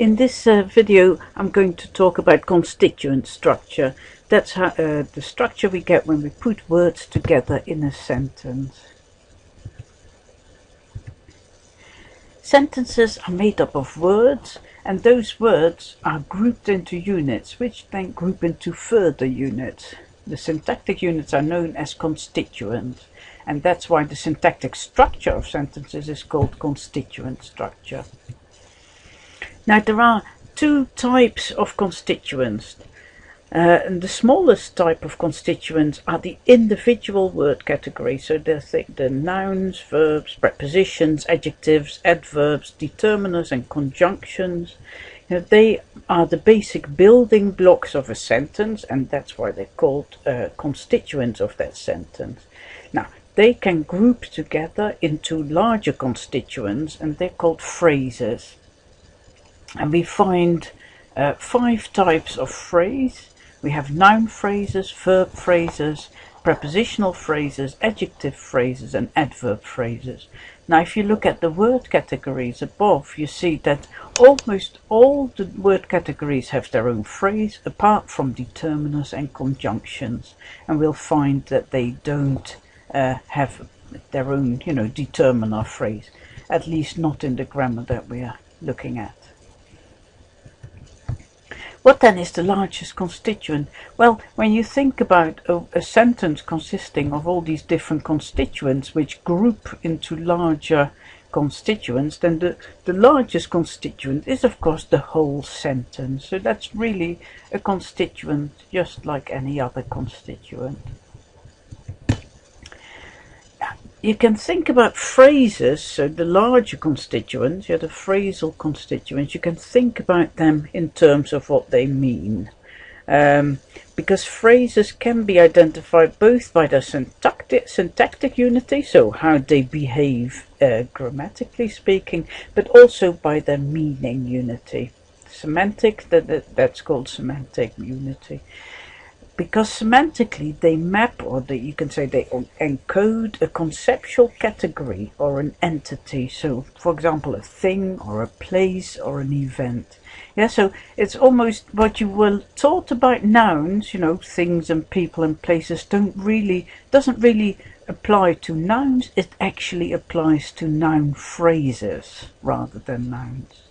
In this video I'm going to talk about constituent structure. That's how, the structure we get when we put words together in a sentence. Sentences are made up of words, and those words are grouped into units, which then group into further units. The syntactic units are known as constituents, and that's why the syntactic structure of sentences is called constituent structure. Now there are two types of constituents. And the smallest type of constituents are the individual word categories. So the nouns, verbs, prepositions, adjectives, adverbs, determiners and conjunctions. They are the basic building blocks of a sentence, and that's why they're called constituents of that sentence. Now they can group together into larger constituents, and they're called phrases. And we find 5 types of phrase. We have noun phrases, verb phrases, prepositional phrases, adjective phrases and adverb phrases. Now if you look at the word categories above, you see that almost all the word categories have their own phrase, apart from determiners and conjunctions. And we'll find that they don't have their own, determiner phrase, at least not in the grammar that we are looking at. What then is the largest constituent? Well, when you think about a sentence consisting of all these different constituents which group into larger constituents, then the largest constituent is of course the whole sentence. So that's really a constituent just like any other constituent. You can think about phrases, so the larger constituents, the phrasal constituents, you can think about them in terms of what they mean. Because phrases can be identified both by their syntactic unity, so how they behave grammatically speaking, but also by their meaning unity. Semantic, that's called semantic unity. Because semantically they map, or you can say they encode a conceptual category or an entity. So for example a thing or a place or an event. Yeah, so it's almost what you were taught about nouns, things and people and places doesn't really apply to nouns. It actually applies to noun phrases rather than nouns.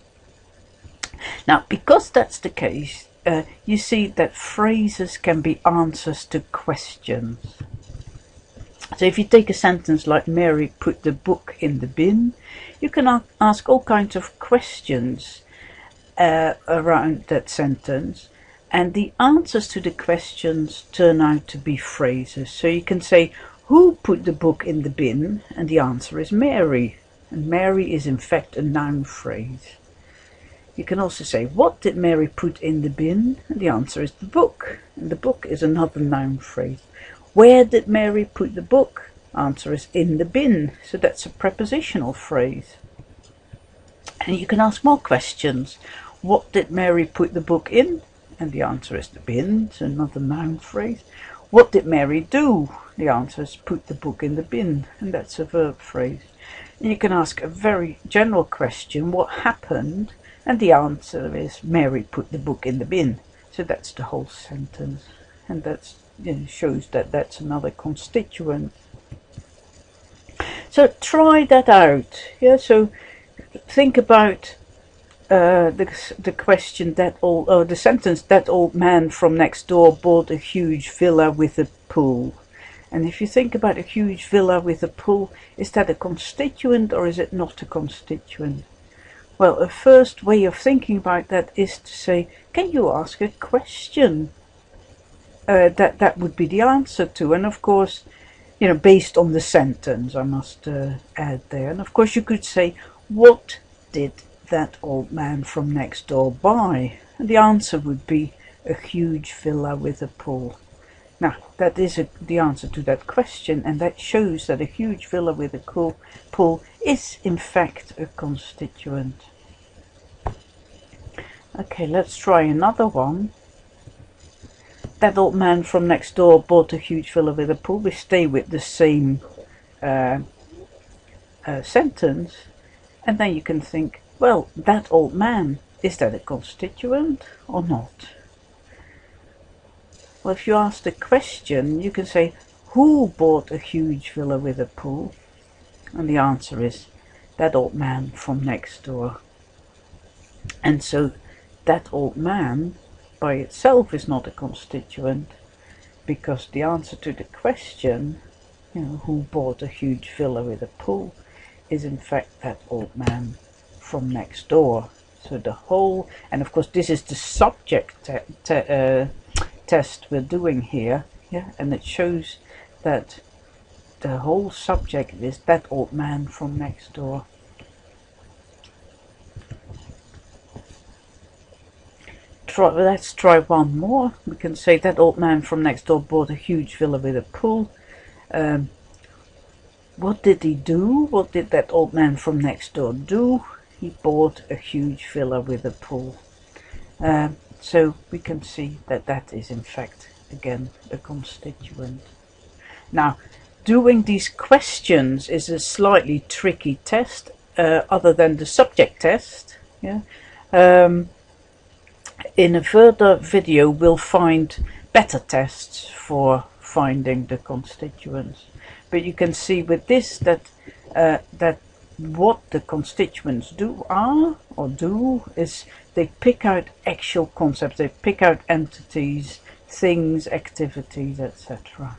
Now because that's the case, you see that phrases can be answers to questions. So if you take a sentence like Mary put the book in the bin, you can ask all kinds of questions around that sentence, and the answers to the questions turn out to be phrases. So you can say, who put the book in the bin? And the answer is Mary, and Mary is in fact a noun phrase. You can also say, what did Mary put in the bin? And the answer is the book. And the book is another noun phrase. Where did Mary put the book? Answer is in the bin. So that's a prepositional phrase. And you can ask more questions. What did Mary put the book in? And the answer is the bin. It's another noun phrase. What did Mary do? The answer is put the book in the bin. And that's a verb phrase. And you can ask a very general question. What happened? And the answer is Mary put the book in the bin. So that's the whole sentence, and that shows that that's another constituent. So try that out. Yeah. So think about the question the sentence, that old man from next door bought a huge villa with a pool. And if you think about a huge villa with a pool, is that a constituent or is it not a constituent? Well, a first way of thinking about that is to say, can you ask a question? That would be the answer to. And of course, based on the sentence, I must add there. And of course you could say, what did that old man from next door buy? And the answer would be a huge villa with a pool. Now, that is the answer to that question, and that shows that a huge villa with a pool is in fact a constituent. Okay, let's try another one. That old man from next door bought a huge villa with a pool. We stay with the same sentence, and then you can think, well, that old man is that a constituent or not? Well, if you ask the question, you can say, who bought a huge villa with a pool? And the answer is, that old man from next door. And so that old man by itself is not a constituent, because the answer to the question, who bought a huge villa with a pool, is in fact that old man from next door. So the whole, and of course this is the subject test we're doing here, and it shows that the whole subject is that old man from next door. Let's try one more. We can say that old man from next door bought a huge villa with a pool. What did he do? What did that old man from next door do? He bought a huge villa with a pool. So we can see that that is in fact again a constituent. Now, doing these questions is a slightly tricky test, other than the subject test. In a further video we'll find better tests for finding the constituents. But you can see with this that what the constituents do is they pick out actual concepts, they pick out entities, things, activities, etc.